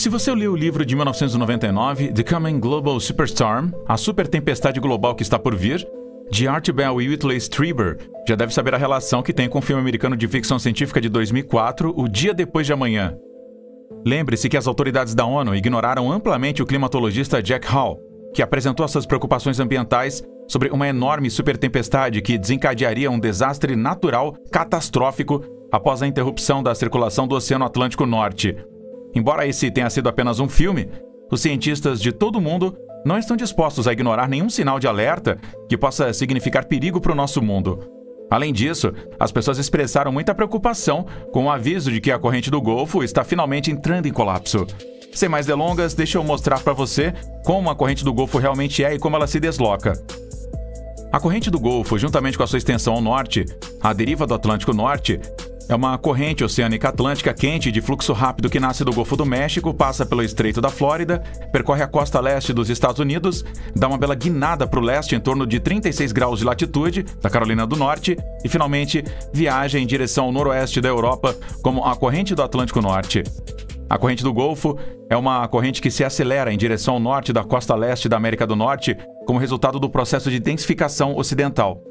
Se você leu o livro de 1999, The Coming Global Superstorm, A Super Tempestade Global que Está por Vir, de Art Bell e Whitley Strieber, já deve saber a relação que tem com o filme americano de ficção científica de 2004, O Dia Depois de Amanhã. Lembre-se que as autoridades da ONU ignoraram amplamente o climatologista Jack Hall, que apresentou suas preocupações ambientais sobre uma enorme supertempestade que desencadearia um desastre natural catastrófico após a interrupção da circulação do Oceano Atlântico Norte. Embora esse tenha sido apenas um filme, os cientistas de todo o mundo não estão dispostos a ignorar nenhum sinal de alerta que possa significar perigo para o nosso mundo. Além disso, as pessoas expressaram muita preocupação com o aviso de que a corrente do Golfo está finalmente entrando em colapso. Sem mais delongas, deixa eu mostrar para você como a corrente do Golfo realmente é e como ela se desloca. A corrente do Golfo, juntamente com a sua extensão ao norte, a deriva do Atlântico Norte, é uma corrente oceânica atlântica quente de fluxo rápido que nasce do Golfo do México, passa pelo Estreito da Flórida, percorre a costa leste dos Estados Unidos, dá uma bela guinada para o leste em torno de 36 graus de latitude, da Carolina do Norte, e finalmente viaja em direção ao noroeste da Europa como a corrente do Atlântico Norte. A corrente do Golfo é uma corrente que se acelera em direção ao norte da costa leste da América do Norte como resultado do processo de densificação ocidental.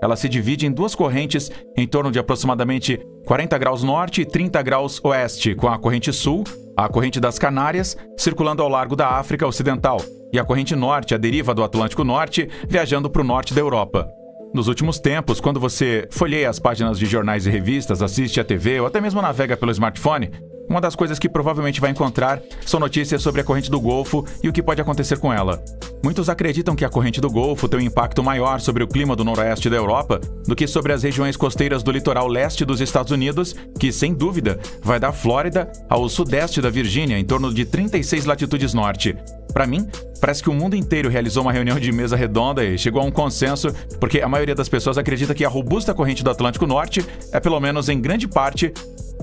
Ela se divide em duas correntes em torno de aproximadamente 40 graus norte e 30 graus oeste, com a corrente sul, a corrente das Canárias, circulando ao largo da África Ocidental, e a corrente norte, a deriva do Atlântico Norte, viajando para o norte da Europa. Nos últimos tempos, quando você folheia as páginas de jornais e revistas, assiste à TV ou até mesmo navega pelo smartphone, uma das coisas que provavelmente vai encontrar são notícias sobre a corrente do Golfo e o que pode acontecer com ela. Muitos acreditam que a corrente do Golfo tem um impacto maior sobre o clima do noroeste da Europa do que sobre as regiões costeiras do litoral leste dos Estados Unidos, que, sem dúvida, vai da Flórida ao sudeste da Virgínia, em torno de 36 latitudes norte. Para mim, parece que o mundo inteiro realizou uma reunião de mesa redonda e chegou a um consenso, porque a maioria das pessoas acredita que a robusta corrente do Atlântico Norte é, pelo menos em grande parte,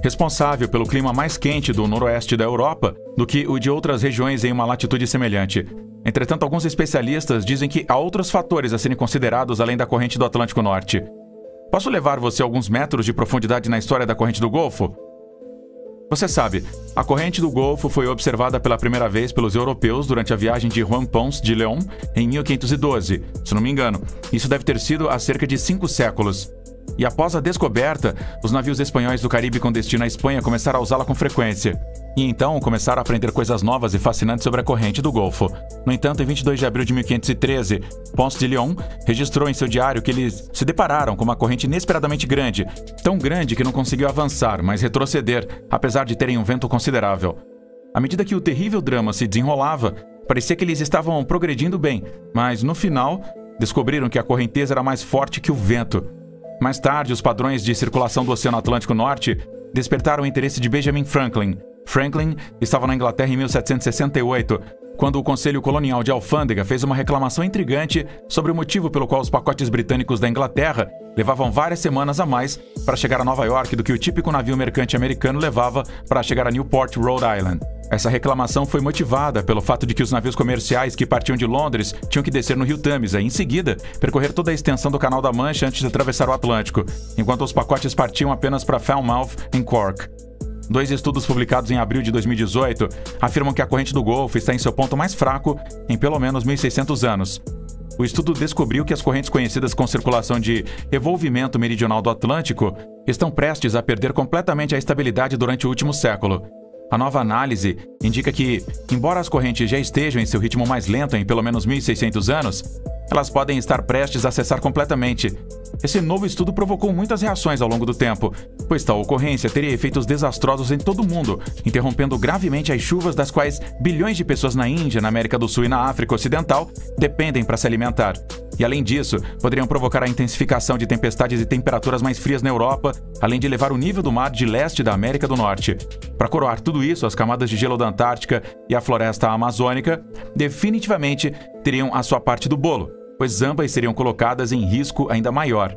responsável pelo clima mais quente do noroeste da Europa do que o de outras regiões em uma latitude semelhante. Entretanto, alguns especialistas dizem que há outros fatores a serem considerados além da corrente do Atlântico Norte. Posso levar você a alguns metros de profundidade na história da corrente do Golfo? Você sabe, a corrente do Golfo foi observada pela primeira vez pelos europeus durante a viagem de Juan Ponce de León em 1512, se não me engano. Isso deve ter sido há cerca de 5 séculos. E após a descoberta, os navios espanhóis do Caribe com destino à Espanha começaram a usá-la com frequência. E então começaram a aprender coisas novas e fascinantes sobre a corrente do Golfo. No entanto, em 22 de abril de 1513, Ponce de León registrou em seu diário que eles se depararam com uma corrente inesperadamente grande, tão grande que não conseguiu avançar, mas retroceder, apesar de terem um vento considerável. À medida que o terrível drama se desenrolava, parecia que eles estavam progredindo bem, mas no final, descobriram que a correnteza era mais forte que o vento. Mais tarde, os padrões de circulação do Oceano Atlântico Norte despertaram o interesse de Benjamin Franklin. Franklin estava na Inglaterra em 1768, quando o Conselho Colonial de Alfândega fez uma reclamação intrigante sobre o motivo pelo qual os pacotes britânicos da Inglaterra levavam várias semanas a mais para chegar a Nova York do que o típico navio mercante americano levava para chegar a Newport, Rhode Island. Essa reclamação foi motivada pelo fato de que os navios comerciais que partiam de Londres tinham que descer no rio Tâmisa e, em seguida, percorrer toda a extensão do Canal da Mancha antes de atravessar o Atlântico, enquanto os pacotes partiam apenas para Falmouth, em Cork. 2 estudos publicados em abril de 2018 afirmam que a corrente do Golfo está em seu ponto mais fraco em pelo menos 1.600 anos. O estudo descobriu que as correntes conhecidas com circulação de revolvimento meridional do Atlântico estão prestes a perder completamente a estabilidade durante o último século. A nova análise indica que, embora as correntes já estejam em seu ritmo mais lento em pelo menos 1.600 anos, elas podem estar prestes a cessar completamente. Esse novo estudo provocou muitas reações ao longo do tempo, pois tal ocorrência teria efeitos desastrosos em todo o mundo, interrompendo gravemente as chuvas das quais bilhões de pessoas na Índia, na América do Sul e na África Ocidental dependem para se alimentar. E além disso, poderiam provocar a intensificação de tempestades e temperaturas mais frias na Europa, além de elevar o nível do mar de leste da América do Norte. Para coroar tudo isso, as camadas de gelo da Antártica e a floresta amazônica definitivamente teriam a sua parte do bolo, pois ambas seriam colocadas em risco ainda maior.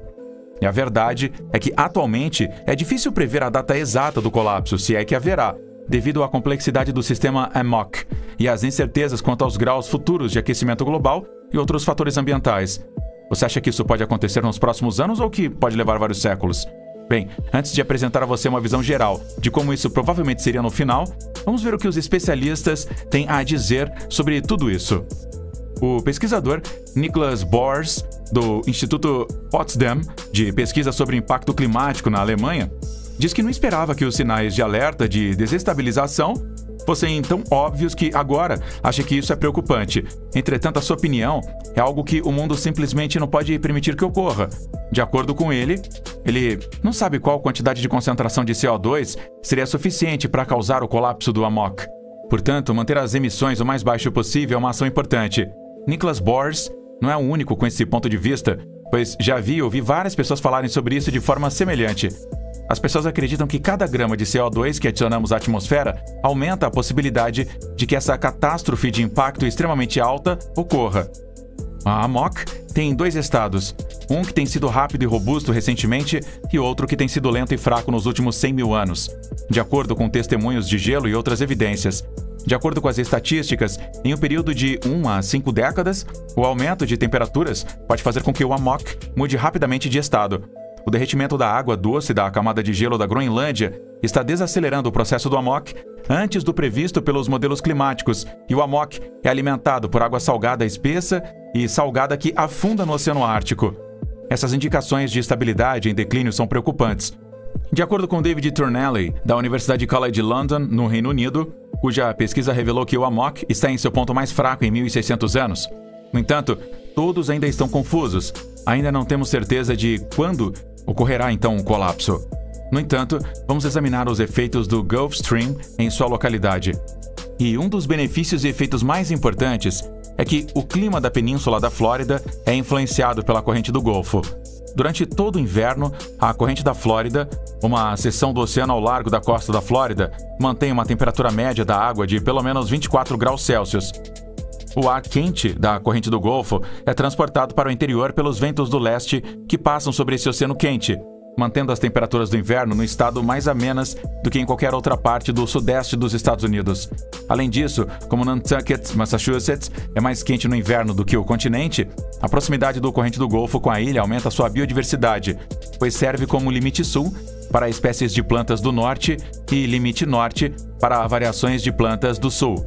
E a verdade é que, atualmente, é difícil prever a data exata do colapso, se é que haverá, devido à complexidade do sistema AMOC e às incertezas quanto aos graus futuros de aquecimento global e outros fatores ambientais. Você acha que isso pode acontecer nos próximos anos ou que pode levar vários séculos? Bem, antes de apresentar a você uma visão geral de como isso provavelmente seria no final, vamos ver o que os especialistas têm a dizer sobre tudo isso. O pesquisador Nicholas Boers, do Instituto Potsdam de Pesquisa sobre Impacto Climático na Alemanha, diz que não esperava que os sinais de alerta de desestabilização fossem tão óbvios que agora acha que isso é preocupante. Entretanto, a sua opinião é algo que o mundo simplesmente não pode permitir que ocorra. De acordo com ele não sabe qual quantidade de concentração de CO2 seria suficiente para causar o colapso do amok. Portanto, manter as emissões o mais baixo possível é uma ação importante. Nicholas Boers não é o único com esse ponto de vista, pois já vi e ouvi várias pessoas falarem sobre isso de forma semelhante. As pessoas acreditam que cada grama de CO2 que adicionamos à atmosfera aumenta a possibilidade de que essa catástrofe de impacto extremamente alta ocorra. A amok tem dois estados, um que tem sido rápido e robusto recentemente e outro que tem sido lento e fraco nos últimos 100 mil anos, de acordo com testemunhos de gelo e outras evidências. De acordo com as estatísticas, em um período de 1 a 5 décadas, o aumento de temperaturas pode fazer com que o amok mude rapidamente de estado. O derretimento da água doce da camada de gelo da Groenlândia está desacelerando o processo do amok antes do previsto pelos modelos climáticos, e o amok é alimentado por água salgada espessa e salgada que afunda no Oceano Ártico. Essas indicações de estabilidade em declínio são preocupantes. De acordo com David Turnelli, da Universidade College London, no Reino Unido, cuja pesquisa revelou que o amok está em seu ponto mais fraco em 1.600 anos. No entanto, todos ainda estão confusos. Ainda não temos certeza de quando ocorrerá então um colapso. No entanto, vamos examinar os efeitos do Gulf Stream em sua localidade. E um dos benefícios e efeitos mais importantes é que o clima da península da Flórida é influenciado pela corrente do Golfo. Durante todo o inverno, a corrente da Flórida, uma seção do oceano ao largo da costa da Flórida, mantém uma temperatura média da água de pelo menos 24 graus Celsius. O ar quente da corrente do Golfo é transportado para o interior pelos ventos do leste que passam sobre esse oceano quente, mantendo as temperaturas do inverno no estado mais amenas do que em qualquer outra parte do sudeste dos Estados Unidos. Além disso, como Nantucket, Massachusetts, é mais quente no inverno do que o continente, a proximidade do corrente do Golfo com a ilha aumenta sua biodiversidade, pois serve como limite sul para espécies de plantas do norte e limite norte para variações de plantas do sul.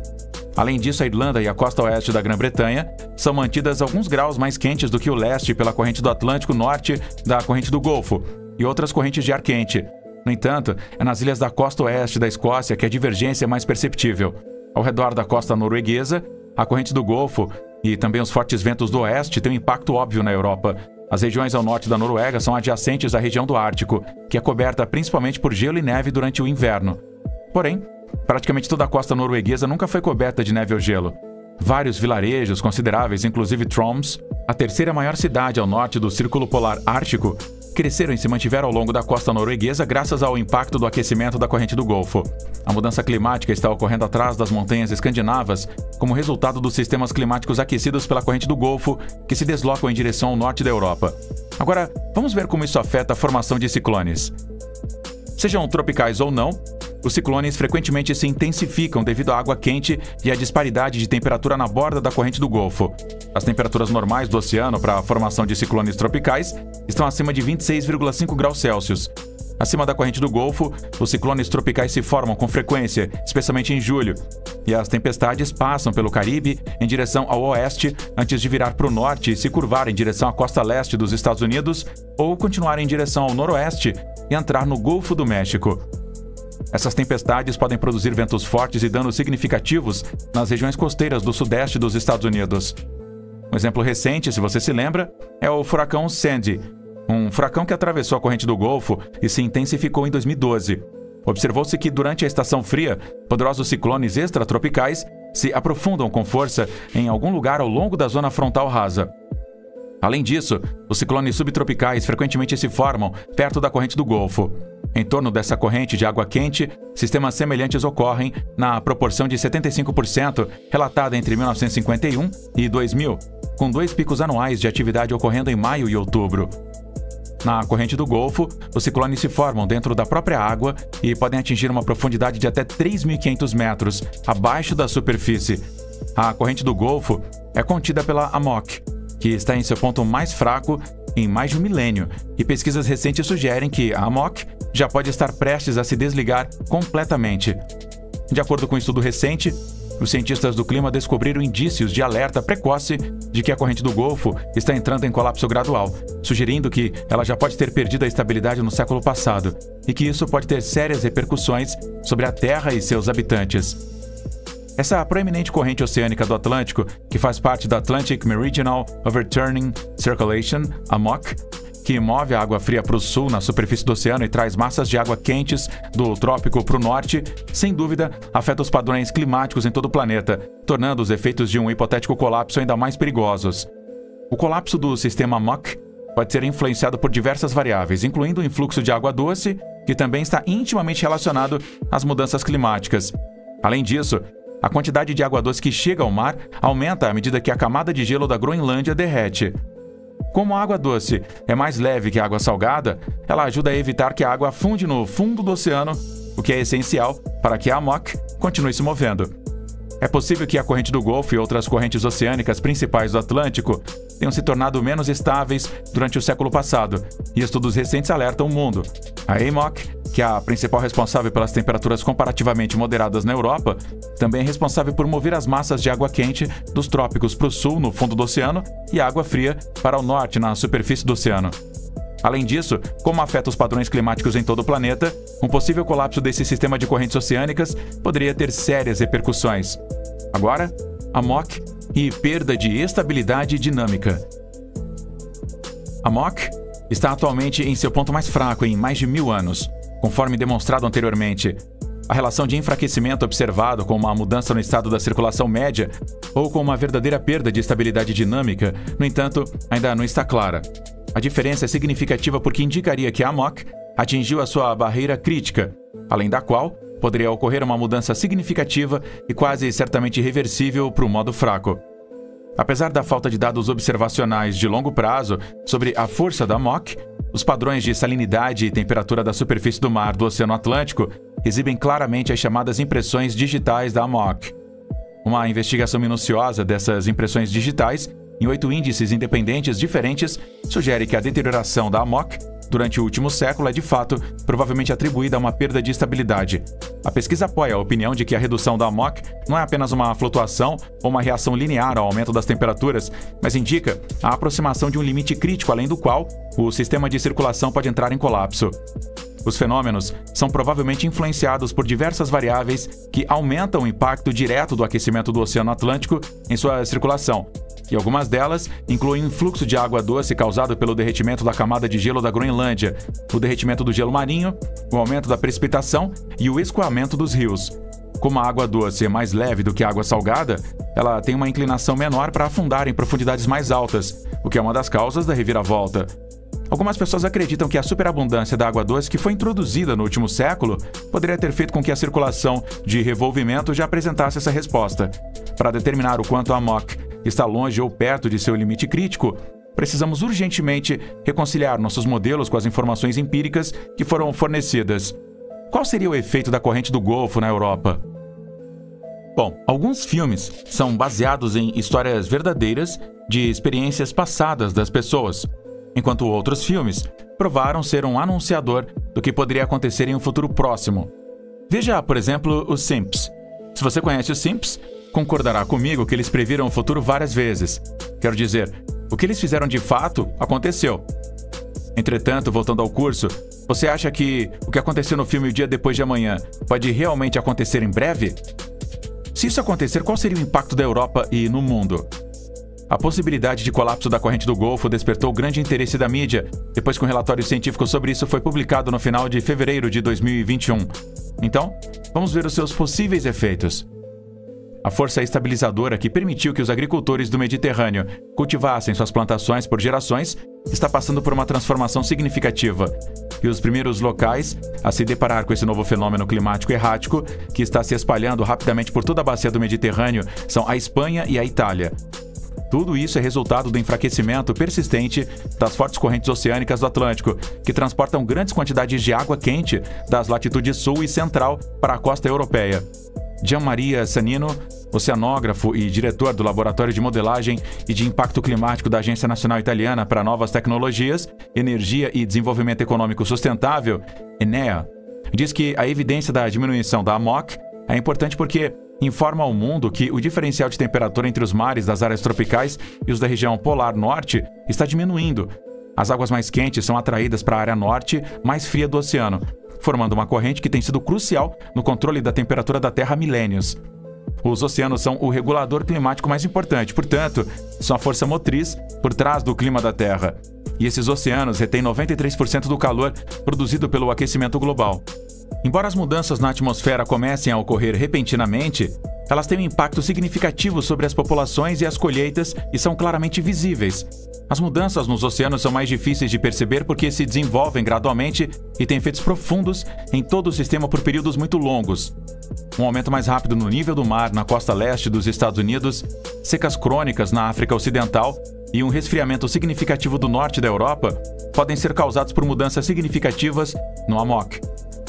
Além disso, a Irlanda e a costa oeste da Grã-Bretanha são mantidas alguns graus mais quentes do que o leste pela corrente do Atlântico Norte da corrente do Golfo e outras correntes de ar quente. No entanto, é nas ilhas da costa oeste da Escócia que a divergência é mais perceptível. Ao redor da costa norueguesa, a corrente do Golfo e também os fortes ventos do oeste têm um impacto óbvio na Europa. As regiões ao norte da Noruega são adjacentes à região do Ártico, que é coberta principalmente por gelo e neve durante o inverno. Porém, praticamente toda a costa norueguesa nunca foi coberta de neve ou gelo. Vários vilarejos consideráveis, inclusive Troms, a terceira maior cidade ao norte do Círculo Polar Ártico, cresceram e se mantiveram ao longo da costa norueguesa graças ao impacto do aquecimento da corrente do Golfo. A mudança climática está ocorrendo atrás das montanhas escandinavas como resultado dos sistemas climáticos aquecidos pela corrente do Golfo que se deslocam em direção ao norte da Europa. Agora, vamos ver como isso afeta a formação de ciclones. Sejam tropicais ou não, os ciclones frequentemente se intensificam devido à água quente e à disparidade de temperatura na borda da corrente do Golfo. As temperaturas normais do oceano para a formação de ciclones tropicais estão acima de 26,5 graus Celsius. Acima da corrente do Golfo, os ciclones tropicais se formam com frequência, especialmente em julho, e as tempestades passam pelo Caribe em direção ao oeste antes de virar para o norte e se curvar em direção à costa leste dos Estados Unidos ou continuar em direção ao noroeste e entrar no Golfo do México. Essas tempestades podem produzir ventos fortes e danos significativos nas regiões costeiras do sudeste dos Estados Unidos. Um exemplo recente, se você se lembra, é o furacão Sandy, um furacão que atravessou a corrente do Golfo e se intensificou em 2012. Observou-se que durante a estação fria, poderosos ciclones extratropicais se aprofundam com força em algum lugar ao longo da zona frontal rasa. Além disso, os ciclones subtropicais frequentemente se formam perto da corrente do Golfo. Em torno dessa corrente de água quente, sistemas semelhantes ocorrem na proporção de 75% relatada entre 1951 e 2000, com 2 picos anuais de atividade ocorrendo em maio e outubro. Na corrente do Golfo, os ciclones se formam dentro da própria água e podem atingir uma profundidade de até 3.500 metros abaixo da superfície. A corrente do Golfo é contida pela amok, que está em seu ponto mais fraco em mais de um milênio, e pesquisas recentes sugerem que a AMOC já pode estar prestes a se desligar completamente. De acordo com um estudo recente, os cientistas do clima descobriram indícios de alerta precoce de que a corrente do Golfo está entrando em colapso gradual, sugerindo que ela já pode ter perdido a estabilidade no século passado e que isso pode ter sérias repercussões sobre a Terra e seus habitantes. Essa proeminente corrente oceânica do Atlântico, que faz parte da Atlantic Meridional Overturning Circulation, AMOC, que move a água fria para o sul na superfície do oceano e traz massas de água quentes do trópico para o norte, sem dúvida, afeta os padrões climáticos em todo o planeta, tornando os efeitos de um hipotético colapso ainda mais perigosos. O colapso do sistema AMOC pode ser influenciado por diversas variáveis, incluindo o influxo de água doce, que também está intimamente relacionado às mudanças climáticas. Além disso, a quantidade de água doce que chega ao mar aumenta à medida que a camada de gelo da Groenlândia derrete. Como a água doce é mais leve que a água salgada, ela ajuda a evitar que a água afunde no fundo do oceano, o que é essencial para que a AMOC continue se movendo. É possível que a corrente do Golfo e outras correntes oceânicas principais do Atlântico tenham se tornado menos estáveis durante o século passado, e estudos recentes alertam o mundo. A AMOC, que é a principal responsável pelas temperaturas comparativamente moderadas na Europa, também é responsável por mover as massas de água quente dos trópicos para o sul, no fundo do oceano, e água fria para o norte, na superfície do oceano. Além disso, como afeta os padrões climáticos em todo o planeta, um possível colapso desse sistema de correntes oceânicas poderia ter sérias repercussões. Agora, AMOC e perda de estabilidade dinâmica. AMOC está atualmente em seu ponto mais fraco em mais de 1000 anos. Conforme demonstrado anteriormente, a relação de enfraquecimento observado com uma mudança no estado da circulação média ou com uma verdadeira perda de estabilidade dinâmica, no entanto, ainda não está clara. A diferença é significativa porque indicaria que a AMOC atingiu a sua barreira crítica, além da qual poderia ocorrer uma mudança significativa e quase certamente irreversível para o modo fraco. Apesar da falta de dados observacionais de longo prazo sobre a força da AMOC, os padrões de salinidade e temperatura da superfície do mar do Oceano Atlântico exibem claramente as chamadas impressões digitais da AMOC. Uma investigação minuciosa dessas impressões digitais, em 8 índices independentes diferentes, sugere que a deterioração da AMOC durante o último século é, de fato, provavelmente atribuída a uma perda de estabilidade. A pesquisa apoia a opinião de que a redução da AMOC não é apenas uma flutuação ou uma reação linear ao aumento das temperaturas, mas indica a aproximação de um limite crítico além do qual o sistema de circulação pode entrar em colapso. Os fenômenos são provavelmente influenciados por diversas variáveis que aumentam o impacto direto do aquecimento do Oceano Atlântico em sua circulação, e algumas delas incluem o influxo de água doce causado pelo derretimento da camada de gelo da Groenlândia, o derretimento do gelo marinho, o aumento da precipitação e o escoamento dos rios. Como a água doce é mais leve do que a água salgada, ela tem uma inclinação menor para afundar em profundidades mais altas, o que é uma das causas da reviravolta. Algumas pessoas acreditam que a superabundância da água doce que foi introduzida no último século poderia ter feito com que a circulação de revolvimento já apresentasse essa resposta. Para determinar o quanto a AMOC está longe ou perto de seu limite crítico, precisamos urgentemente reconciliar nossos modelos com as informações empíricas que foram fornecidas. Qual seria o efeito da corrente do Golfo na Europa? Bom, alguns filmes são baseados em histórias verdadeiras de experiências passadas das pessoas, enquanto outros filmes provaram ser um anunciador do que poderia acontecer em um futuro próximo. Veja, por exemplo, os Simpsons. Se você conhece os Simpsons, concordará comigo que eles previram o futuro várias vezes. Quero dizer, o que eles fizeram de fato aconteceu. Entretanto, voltando ao curso, você acha que o que aconteceu no filme O Dia Depois de Amanhã pode realmente acontecer em breve? Se isso acontecer, qual seria o impacto da Europa e no mundo? A possibilidade de colapso da corrente do Golfo despertou grande interesse da mídia, depois que um relatório científico sobre isso foi publicado no final de fevereiro de 2021. Então, vamos ver os seus possíveis efeitos. A força estabilizadora que permitiu que os agricultores do Mediterrâneo cultivassem suas plantações por gerações está passando por uma transformação significativa. E os primeiros locais a se deparar com esse novo fenômeno climático errático, que está se espalhando rapidamente por toda a bacia do Mediterrâneo, são a Espanha e a Itália. Tudo isso é resultado do enfraquecimento persistente das fortes correntes oceânicas do Atlântico, que transportam grandes quantidades de água quente das latitudes sul e central para a costa europeia. Gianmaria Sannino, oceanógrafo e diretor do Laboratório de Modelagem e de Impacto Climático da Agência Nacional Italiana para Novas Tecnologias, Energia e Desenvolvimento Econômico Sustentável, ENEA, diz que a evidência da diminuição da AMOC é importante porque informa ao mundo que o diferencial de temperatura entre os mares das áreas tropicais e os da região polar norte está diminuindo. As águas mais quentes são atraídas para a área norte mais fria do oceano, formando uma corrente que tem sido crucial no controle da temperatura da Terra há milênios. Os oceanos são o regulador climático mais importante, portanto, são a força motriz por trás do clima da Terra. E esses oceanos retêm 93% do calor produzido pelo aquecimento global. Embora as mudanças na atmosfera comecem a ocorrer repentinamente, elas têm um impacto significativo sobre as populações e as colheitas e são claramente visíveis. As mudanças nos oceanos são mais difíceis de perceber porque se desenvolvem gradualmente e têm efeitos profundos em todo o sistema por períodos muito longos. Um aumento mais rápido no nível do mar na costa leste dos Estados Unidos, secas crônicas na África Ocidental e um resfriamento significativo do norte da Europa podem ser causados por mudanças significativas no AMOC.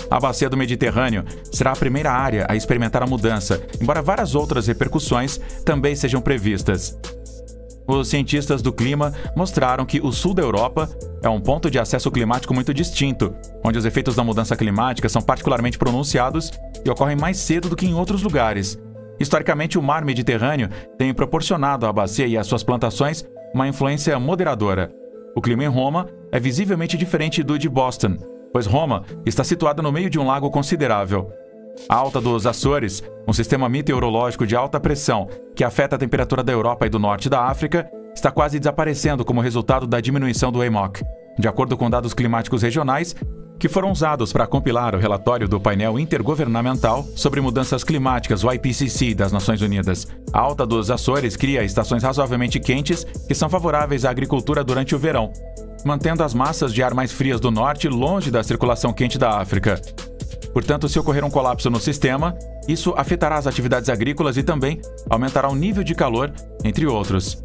A bacia do Mediterrâneo será a primeira área a experimentar a mudança, embora várias outras repercussões também sejam previstas. Os cientistas do clima mostraram que o sul da Europa é um ponto de acesso climático muito distinto, onde os efeitos da mudança climática são particularmente pronunciados e ocorrem mais cedo do que em outros lugares. Historicamente, o mar Mediterrâneo tem proporcionado à bacia e às suas plantações uma influência moderadora. O clima em Roma é visivelmente diferente do de Boston, pois Roma está situada no meio de um lago considerável. A Alta dos Açores, um sistema meteorológico de alta pressão que afeta a temperatura da Europa e do norte da África, está quase desaparecendo como resultado da diminuição do AMOC, de acordo com dados climáticos regionais que foram usados para compilar o relatório do painel intergovernamental sobre mudanças climáticas, o IPCC, das Nações Unidas. A Alta dos Açores cria estações razoavelmente quentes que são favoráveis à agricultura durante o verão, mantendo as massas de ar mais frias do norte longe da circulação quente da África. Portanto, se ocorrer um colapso no sistema, isso afetará as atividades agrícolas e também aumentará o nível de calor, entre outros.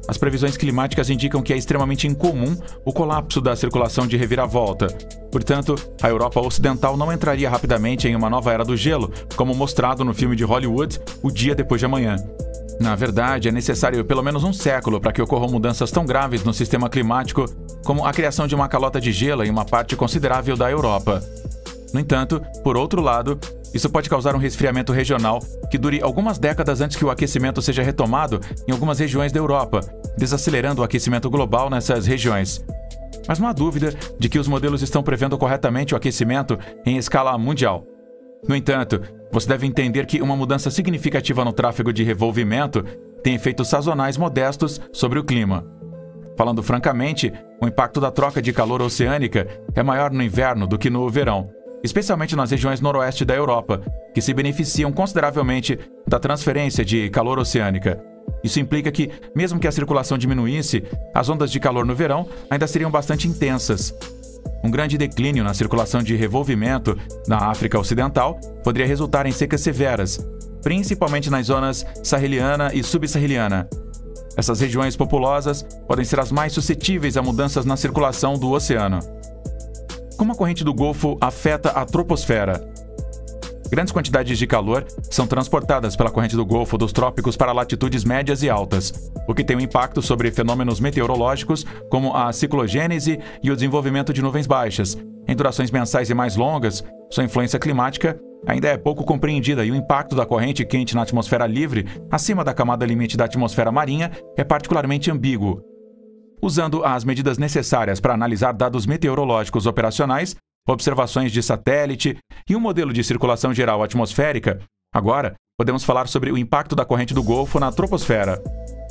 As previsões climáticas indicam que é extremamente incomum o colapso da circulação de reviravolta. Portanto, a Europa Ocidental não entraria rapidamente em uma nova era do gelo, como mostrado no filme de Hollywood, O Dia Depois de Amanhã. Na verdade, é necessário pelo menos um século para que ocorram mudanças tão graves no sistema climático como a criação de uma calota de gelo em uma parte considerável da Europa. No entanto, por outro lado, isso pode causar um resfriamento regional que dure algumas décadas antes que o aquecimento seja retomado em algumas regiões da Europa, desacelerando o aquecimento global nessas regiões. Mas não há dúvida de que os modelos estão prevendo corretamente o aquecimento em escala mundial. No entanto, você deve entender que uma mudança significativa no tráfego de revolvimento tem efeitos sazonais modestos sobre o clima. Falando francamente, o impacto da troca de calor oceânica é maior no inverno do que no verão, especialmente nas regiões noroeste da Europa, que se beneficiam consideravelmente da transferência de calor oceânica. Isso implica que, mesmo que a circulação diminuísse, as ondas de calor no verão ainda seriam bastante intensas. Um grande declínio na circulação de revolvimento na África Ocidental poderia resultar em secas severas, principalmente nas zonas saheliana e subsaariana. Essas regiões populosas podem ser as mais suscetíveis a mudanças na circulação do oceano. Como a corrente do Golfo afeta a troposfera? Grandes quantidades de calor são transportadas pela corrente do Golfo dos trópicos para latitudes médias e altas, o que tem um impacto sobre fenômenos meteorológicos como a ciclogênese e o desenvolvimento de nuvens baixas. Em durações mensais e mais longas, sua influência climática ainda é pouco compreendida e o impacto da corrente quente na atmosfera livre, acima da camada limite da atmosfera marinha, é particularmente ambíguo. Usando as medidas necessárias para analisar dados meteorológicos operacionais, observações de satélite e um modelo de circulação geral atmosférica, agora podemos falar sobre o impacto da corrente do Golfo na troposfera.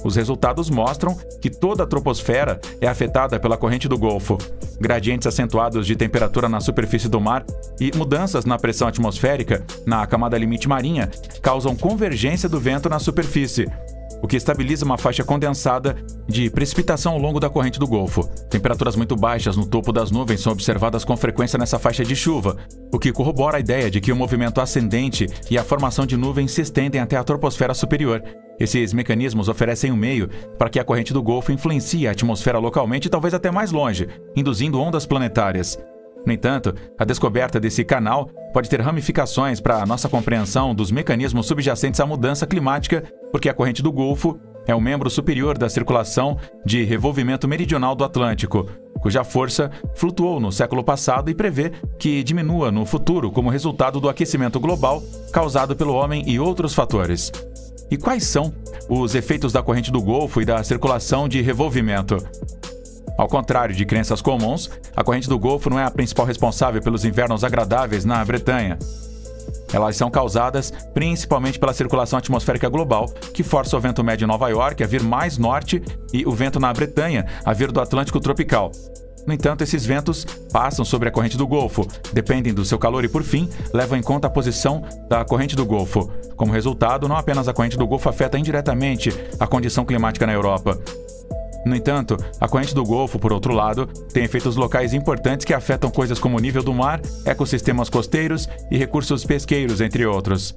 Os resultados mostram que toda a troposfera é afetada pela corrente do Golfo. Gradientes acentuados de temperatura na superfície do mar e mudanças na pressão atmosférica na camada limite marinha causam convergência do vento na superfície, o que estabiliza uma faixa condensada de precipitação ao longo da corrente do Golfo. Temperaturas muito baixas no topo das nuvens são observadas com frequência nessa faixa de chuva, o que corrobora a ideia de que o movimento ascendente e a formação de nuvens se estendem até a troposfera superior. Esses mecanismos oferecem um meio para que a corrente do Golfo influencie a atmosfera localmente e talvez até mais longe, induzindo ondas planetárias. No entanto, a descoberta desse canal pode ter ramificações para a nossa compreensão dos mecanismos subjacentes à mudança climática, porque a corrente do Golfo é um membro superior da circulação de revolvimento meridional do Atlântico, cuja força flutuou no século passado e prevê que diminua no futuro como resultado do aquecimento global causado pelo homem e outros fatores. E quais são os efeitos da corrente do Golfo e da circulação de revolvimento? Ao contrário de crenças comuns, a corrente do Golfo não é a principal responsável pelos invernos agradáveis na Bretanha. Elas são causadas principalmente pela circulação atmosférica global, que força o vento médio em Nova York a vir mais norte e o vento na Bretanha a vir do Atlântico tropical. No entanto, esses ventos passam sobre a corrente do Golfo, dependem do seu calor e, por fim, levam em conta a posição da corrente do Golfo. Como resultado, não apenas a corrente do Golfo afeta indiretamente a condição climática na Europa. No entanto, a corrente do Golfo, por outro lado, tem efeitos locais importantes que afetam coisas como o nível do mar, ecossistemas costeiros e recursos pesqueiros, entre outros.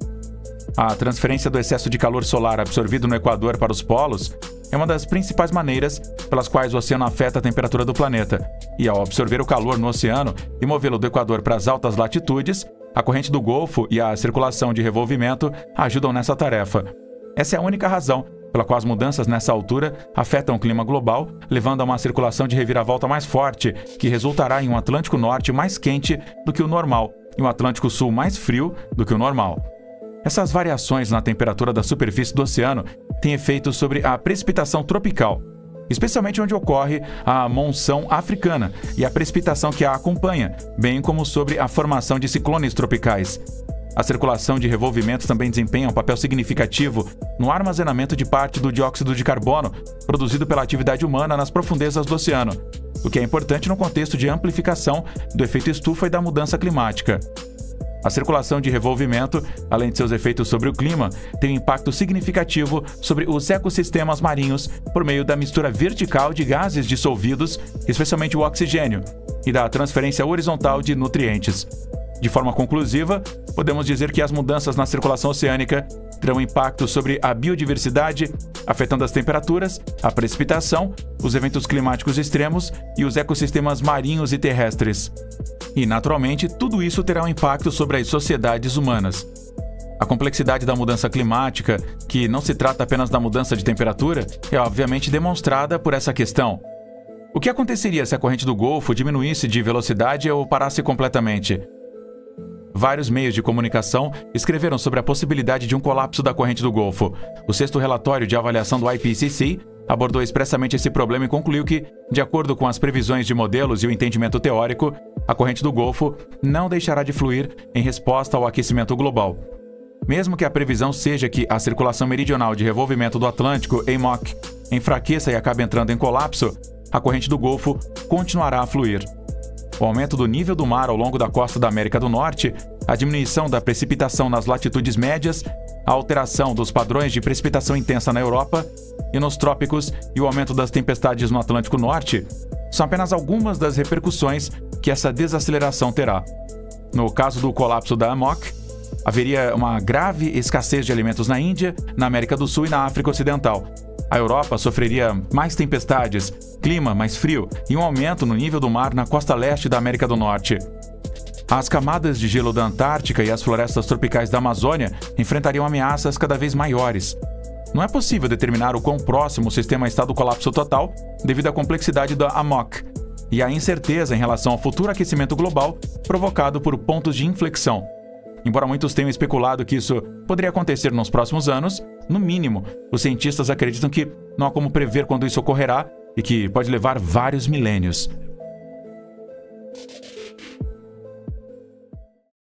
A transferência do excesso de calor solar absorvido no Equador para os polos é uma das principais maneiras pelas quais o oceano afeta a temperatura do planeta. E ao absorver o calor no oceano e movê-lo do Equador para as altas latitudes, a corrente do Golfo e a circulação de revolvimento ajudam nessa tarefa. Essa é a única razão pela qual as mudanças nessa altura afetam o clima global, levando a uma circulação de reviravolta mais forte, que resultará em um Atlântico Norte mais quente do que o normal e um Atlântico Sul mais frio do que o normal. Essas variações na temperatura da superfície do oceano têm efeitos sobre a precipitação tropical, especialmente onde ocorre a monção africana e a precipitação que a acompanha, bem como sobre a formação de ciclones tropicais. A circulação de revolvimentos também desempenha um papel significativo no armazenamento de parte do dióxido de carbono produzido pela atividade humana nas profundezas do oceano, o que é importante no contexto de amplificação do efeito estufa e da mudança climática. A circulação de revolvimento, além de seus efeitos sobre o clima, tem um impacto significativo sobre os ecossistemas marinhos por meio da mistura vertical de gases dissolvidos, especialmente o oxigênio, e da transferência horizontal de nutrientes. De forma conclusiva, podemos dizer que as mudanças na circulação oceânica terão impacto sobre a biodiversidade, afetando as temperaturas, a precipitação, os eventos climáticos extremos e os ecossistemas marinhos e terrestres. E, naturalmente, tudo isso terá um impacto sobre as sociedades humanas. A complexidade da mudança climática, que não se trata apenas da mudança de temperatura, é obviamente demonstrada por essa questão. O que aconteceria se a corrente do Golfo diminuísse de velocidade ou parasse completamente? Vários meios de comunicação escreveram sobre a possibilidade de um colapso da corrente do Golfo. O sexto relatório de avaliação do IPCC abordou expressamente esse problema e concluiu que, de acordo com as previsões de modelos e o entendimento teórico, a corrente do Golfo não deixará de fluir em resposta ao aquecimento global. Mesmo que a previsão seja que a circulação meridional de revolvimento do Atlântico, EMOC, enfraqueça e acabe entrando em colapso, a corrente do Golfo continuará a fluir. O aumento do nível do mar ao longo da costa da América do Norte, a diminuição da precipitação nas latitudes médias, a alteração dos padrões de precipitação intensa na Europa e nos trópicos e o aumento das tempestades no Atlântico Norte são apenas algumas das repercussões que essa desaceleração terá. No caso do colapso da EMOC, haveria uma grave escassez de alimentos na Índia, na América do Sul e na África Ocidental. A Europa sofreria mais tempestades, clima mais frio e um aumento no nível do mar na costa leste da América do Norte. As camadas de gelo da Antártica e as florestas tropicais da Amazônia enfrentariam ameaças cada vez maiores. Não é possível determinar o quão próximo o sistema está do colapso total devido à complexidade da EMOC e à incerteza em relação ao futuro aquecimento global provocado por pontos de inflexão. Embora muitos tenham especulado que isso poderia acontecer nos próximos anos, no mínimo, os cientistas acreditam que não há como prever quando isso ocorrerá e que pode levar vários milênios.